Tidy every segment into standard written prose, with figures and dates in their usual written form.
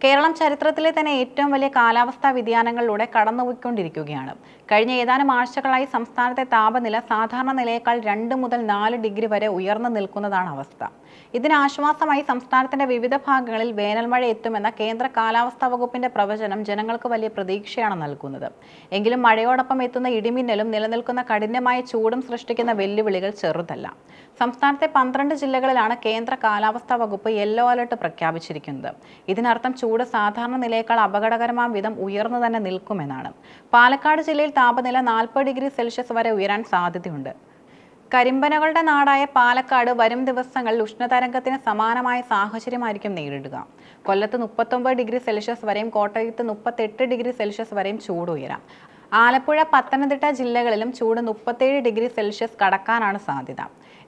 കേരളം ചരിത്രത്തിലെ തന്നെ ഏറ്റവും വലിയ കാലാവസ്ഥാ വ്യതിയാനങ്ങളിലൂടെ കടന്നുപോയിക്കൊണ്ടിരിക്കുകയാണ്. കഴിഞ്ഞ ഏതാനും ആഴ്ചകളായി സംസ്ഥാനത്തെ താപനില സാധാരണ നിലയേക്കാൾ 2 മുതൽ 4 ഡിഗ്രി വരെ ഉയർന്നു നിൽക്കുന്നതാണ് അവസ്ഥ. ഇതിനാശ്വാസമായി സംസ്ഥാനത്തിന്റെ വിവിധ ഭാഗങ്ങളിൽ വേനൽമഴ എത്തുമെന്ന കേന്ദ്ര കാലാവസ്ഥാ വകുപ്പിന്റെ പ്രവചനം ജനങ്ങൾക്ക് വലിയ പ്രതീക്ഷയാണ് നൽകുന്നത്. എങ്കിലും മഴയോടൊപ്പം എത്തുന്ന ഇടിമിന്നലും നിലനിൽക്കുന്ന കഠിനമായ ചൂടും സൃഷ്ടിക്കുന്ന വെല്ലുവിളികൾ ചെറുതല്ല. സംസ്ഥാനത്തെ 12 ജില്ലകളിലാണ് കേന്ദ്ര കാലാവസ്ഥാ വകുപ്പ് യെല്ലോ അലർട്ട് പ്രഖ്യാപിച്ചിരിക്കുന്നത്. ഇതിനർത്ഥം ചൂട് സാധാരണ നിലയേക്കാൾ അപകടകരമായ വിധം ഉയർന്നു തന്നെ നിൽക്കുമെന്നാണ്. പാലക്കാട് ജില്ലയിൽ താപനില 40 ഡിഗ്രി സെൽഷ്യസ് വരെ ഉയരാൻ സാധ്യതയുണ്ട്. കരിമ്പനകളുടെ നാടായ പാലക്കാട് വരും ദിവസങ്ങളിൽ ഉഷ്ണതരംഗത്തിന് സമാനമായ സാഹചര്യമായിരിക്കും നേരിടുക. കൊല്ലത്ത് 39 ഡിഗ്രി സെൽഷ്യസ് വരെയും കോട്ടയത്ത് 38 ഡിഗ്രി സെൽഷ്യസ് വരെയും ചൂട് ഉയരാം. ആലപ്പുഴ, പത്തനംതിട്ട ജില്ലകളിലും ചൂട് 37 ഡിഗ്രി സെൽഷ്യസ് കടക്കാനാണ് സാധ്യത.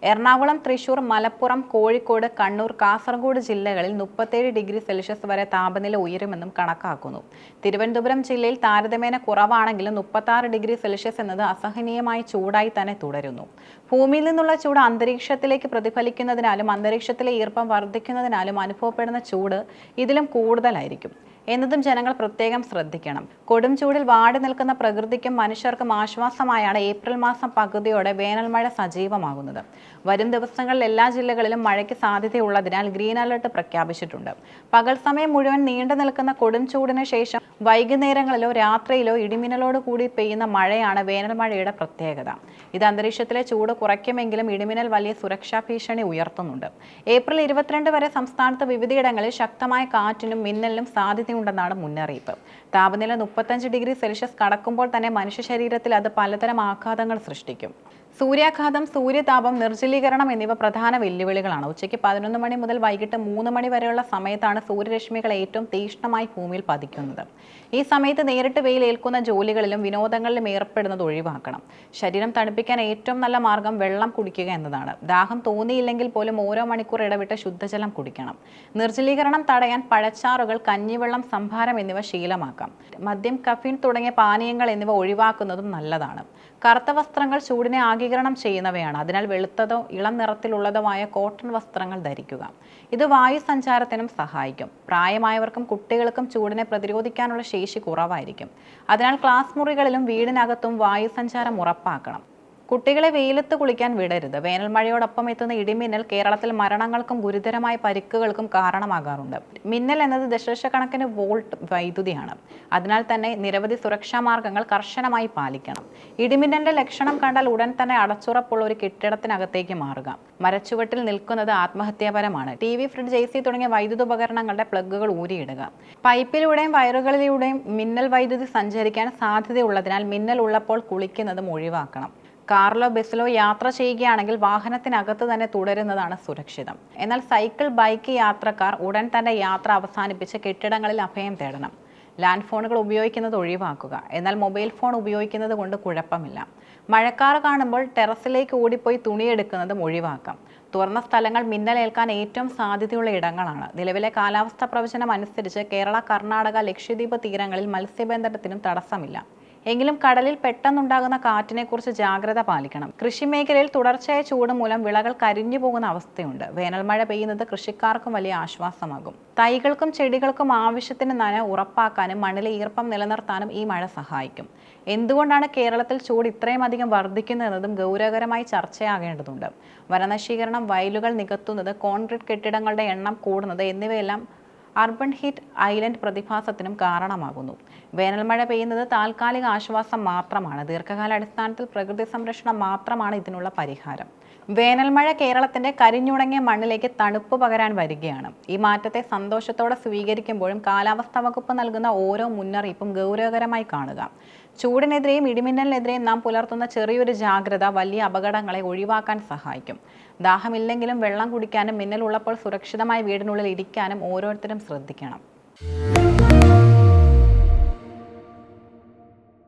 എറണാകുളം, തൃശൂർ, മലപ്പുറം, കോഴിക്കോട്, കണ്ണൂർ, കാസർഗോഡ് ജില്ലകളിൽ 37 ഡിഗ്രി സെൽഷ്യസ് വരെ താപനില ഉയരുമെന്നും കണക്കാക്കുന്നു. തിരുവനന്തപുരം ജില്ലയിൽ താരതമ്യേന കുറവാണെങ്കിലും 36 ഡിഗ്രി സെൽഷ്യസ് എന്നത് അസഹനീയമായ ചൂടായി തന്നെ തുടരുന്നു. ഭൂമിയിൽ നിന്നുള്ള ചൂട് അന്തരീക്ഷത്തിലേക്ക് പ്രതിഫലിക്കുന്നതിനാലും അന്തരീക്ഷത്തിലെ ഈർപ്പം വർദ്ധിക്കുന്നതിനാലും അനുഭവപ്പെടുന്ന ചൂട് ഇതിലും കൂടുതലായിരിക്കും എന്നതും ജനങ്ങൾ പ്രത്യേകം ശ്രദ്ധിക്കണം. കൊടും ചൂടിൽ വാടി നിൽക്കുന്ന പ്രകൃതിക്കും മനുഷ്യർക്കും ആശ്വാസമായാണ് ഏപ്രിൽ മാസം പകുതിയോടെ വേനൽമഴ സജീവമാകുന്നത്. വരും ദിവസങ്ങളിൽ എല്ലാ ജില്ലകളിലും മഴയ്ക്ക് സാധ്യതയുള്ളതിനാൽ ഗ്രീൻ അലർട്ട് പ്രഖ്യാപിച്ചിട്ടുണ്ട്. പകൽ സമയം മുഴുവൻ നീണ്ടു നിൽക്കുന്ന കൊടും ചൂടിന് ശേഷം വൈകുന്നേരങ്ങളിലോ രാത്രിയിലോ ഇടിമിന്നലോട് കൂടി പെയ്യുന്ന മഴയാണ് വേനൽമഴയുടെ പ്രത്യേകത. ഇത് അന്തരീക്ഷത്തിലെ ചൂട് കുറയ്ക്കുമെങ്കിലും ഇടിമിന്നൽ വലിയ സുരക്ഷാ ഭീഷണി ഉയർത്തുന്നുണ്ട്. ഏപ്രിൽ 22 വരെ സംസ്ഥാനത്ത് വിവിധയിടങ്ങളിൽ ശക്തമായ കാറ്റിനും മിന്നലിനും സാധ്യതയുണ്ടെന്നാണ് മുന്നറിയിപ്പ്. താപനില 35 ഡിഗ്രി സെൽഷ്യസ് കടക്കുമ്പോൾ തന്നെ മനുഷ്യ ശരീരത്തിൽ അത് പലതരം ആഘാതങ്ങൾ സൃഷ്ടിക്കും. സൂര്യാഘാതം, സൂര്യതാപം, നിർജ്ജലീകരണം എന്നിവ പ്രധാന വെല്ലുവിളികളാണ്. ഉച്ചയ്ക്ക് 11 മണി മുതൽ വൈകിട്ട് 3 മണി വരെയുള്ള സമയത്താണ് സൂര്യരശ്മികൾ ഏറ്റവും തീക്ഷ്ണമായി ഭൂമിയിൽ പതിക്കുന്നത്. ഈ സമയത്ത് നേരിട്ട് വെയിൽ ഏൽക്കുന്ന ജോലികളിലും വിനോദങ്ങളിലും ഏർപ്പെടുന്നത് ഒഴിവാക്കണം. ശരീരം തണുപ്പിക്കാൻ ഏറ്റവും നല്ല മാർഗം വെള്ളം കുടിക്കുക എന്നതാണ്. ദാഹം തോന്നിയില്ലെങ്കിൽ പോലും ഓരോ മണിക്കൂർ ഇടവിട്ട് ശുദ്ധജലം കുടിക്കണം. നിർജ്ജലീകരണം തടയാൻ പഴച്ചാറുകൾ, കഞ്ഞിവെള്ളം, സംഭാരം എന്നിവ ശീലമാക്കാം. മദ്യം, കഫീൻ തുടങ്ങിയ പാനീയങ്ങൾ എന്നിവ ഒഴിവാക്കുന്നതും നല്ലതാണ്. കറുത്ത വസ്ത്രങ്ങൾ ചൂടിനെ ആഗിരണം ചെയ്യുന്നവയാണ്. അതിനാൽ വെളുത്തതോ ഇളം നിറത്തിലുള്ളതോ ആയ കോട്ടൺ വസ്ത്രങ്ങൾ ധരിക്കുക. ഇത് വായു സഞ്ചാരത്തിനും സഹായിക്കും. പ്രായമായവർക്കും കുട്ടികൾക്കും ചൂടിനെ പ്രതിരോധിക്കാനുള്ള ശേഷി കുറവായിരിക്കും. അതിനാൽ ക്ലാസ് മുറികളിലും വീടിനകത്തും വായു സഞ്ചാരം ഉറപ്പാക്കണം. കുട്ടികളെ വെയിലത്ത് കുളിക്കാൻ വിടരുത്. വേനൽമഴയോടൊപ്പം എത്തുന്ന ഇടിമിന്നൽ കേരളത്തിൽ മരണങ്ങൾക്കും ഗുരുതരമായ പരിക്കുകൾക്കും കാരണമാകാറുണ്ട്. മിന്നൽ എന്നത് ദശലക്ഷക്കണക്കിന് വോൾട്ട് വൈദ്യുതിയാണ്. അതിനാൽ തന്നെ നിരവധി സുരക്ഷാ മാർഗങ്ങൾ കർശനമായി പാലിക്കണം. ഇടിമിന്നലിന്റെ ലക്ഷണം കണ്ടാൽ ഉടൻ തന്നെ അടച്ചുറപ്പുള്ള ഒരു കെട്ടിടത്തിനകത്തേക്ക് മാറുക. മരച്ചുവട്ടിൽ നിൽക്കുന്നത് ആത്മഹത്യാപരമാണ്. TV, ഫ്രിഡ്ജ്, AC തുടങ്ങിയ വൈദ്യുത ഉപകരണങ്ങളുടെ പ്ലഗുകൾ ഊരിയിടുക. പൈപ്പിലൂടെയും വയറുകളിലൂടെയും മിന്നൽ വൈദ്യുതി സഞ്ചരിക്കാൻ സാധ്യതയുള്ളതിനാൽ മിന്നൽ ഉള്ളപ്പോൾ കുളിക്കുന്നതും ഒഴിവാക്കണം. കാറിലോ ബസ്സിലോ യാത്ര ചെയ്യുകയാണെങ്കിൽ വാഹനത്തിനകത്ത് തന്നെ തുടരുന്നതാണ് സുരക്ഷിതം. എന്നാൽ സൈക്കിൾ, ബൈക്ക് യാത്രക്കാർ ഉടൻ തന്നെ യാത്ര അവസാനിപ്പിച്ച് കെട്ടിടങ്ങളിൽ അഭയം തേടണം. ലാൻഡ് ഫോണുകൾ ഉപയോഗിക്കുന്നത് ഒഴിവാക്കുക. എന്നാൽ മൊബൈൽ ഫോൺ ഉപയോഗിക്കുന്നത് കൊണ്ട് കുഴപ്പമില്ല. മഴക്കാർ കാണുമ്പോൾ ടെറസിലേക്ക് ഓടിപ്പോയി തുണിയെടുക്കുന്നതും ഒഴിവാക്കാം. തുറന്ന സ്ഥലങ്ങൾ മിന്നലേൽക്കാൻ ഏറ്റവും സാധ്യതയുള്ള ഇടങ്ങളാണ്. നിലവിലെ കാലാവസ്ഥാ പ്രവചനം അനുസരിച്ച് കേരള, കർണാടക, ലക്ഷദ്വീപ് തീരങ്ങളിൽ മത്സ്യബന്ധനത്തിനും തടസ്സമില്ല. എങ്കിലും കടലിൽ പെട്ടെന്നുണ്ടാകുന്ന കാറ്റിനെക്കുറിച്ച് ജാഗ്രത പാലിക്കണം. കൃഷിമേഖലയിൽ തുടർച്ചയായ ചൂട് മൂലം വിളകൾ കരിഞ്ഞു പോകുന്ന അവസ്ഥയുണ്ട്. വേനൽമഴ പെയ്യുന്നത് കൃഷിക്കാർക്കും വലിയ ആശ്വാസമാകും. തൈകൾക്കും ചെടികൾക്കും ആവശ്യത്തിന് നന ഉറപ്പാക്കാനും മണ്ണിലെ ഈർപ്പം നിലനിർത്താനും ഈ മഴ സഹായിക്കും. എന്തുകൊണ്ടാണ് കേരളത്തിൽ ചൂട് ഇത്രയും അധികം വർദ്ധിക്കുന്നതെന്നതും ഗൗരവകരമായി ചർച്ചയാകേണ്ടതുണ്ട്. വനനശീകരണം, വയലുകൾ നികത്തുന്നത്, കോൺക്രീറ്റ് കെട്ടിടങ്ങളുടെ എണ്ണം കൂടുന്നത് എന്നിവയെല്ലാം അർബൻ ഹീറ്റ് ഐലൻഡ് പ്രതിഭാസത്തിനും കാരണമാകുന്നു. വേനൽമഴ പെയ്യുന്നത് താൽക്കാലിക ആശ്വാസം മാത്രമാണ്. ദീർഘകാലാടിസ്ഥാനത്തിൽ പ്രകൃതി സംരക്ഷണം മാത്രമാണ് ഇതിനുള്ള പരിഹാരം. വേനൽമഴ കേരളത്തിന്റെ കരിഞ്ഞുണങ്ങിയ മണ്ണിലേക്ക് തണുപ്പ് പകരാൻ വരികയാണ്. ഈ മാറ്റത്തെ സന്തോഷത്തോടെ സ്വീകരിക്കുമ്പോഴും കാലാവസ്ഥാ വകുപ്പ് നൽകുന്ന ഓരോ മുന്നറിയിപ്പും ഗൗരവകരമായി കാണുക. ചൂടിനെതിരെയും ഇടിമിന്നലിനെതിരെയും നാം പുലർത്തുന്ന ചെറിയൊരു ജാഗ്രത വലിയ അപകടങ്ങളെ ഒഴിവാക്കാൻ സഹായിക്കും. ദാഹമില്ലെങ്കിലും വെള്ളം കുടിക്കാനും മിന്നലുള്ളപ്പോൾ സുരക്ഷിതമായി വീടിനുള്ളിൽ ഇരിക്കാനും ഓരോരുത്തരും ശ്രദ്ധിക്കണം.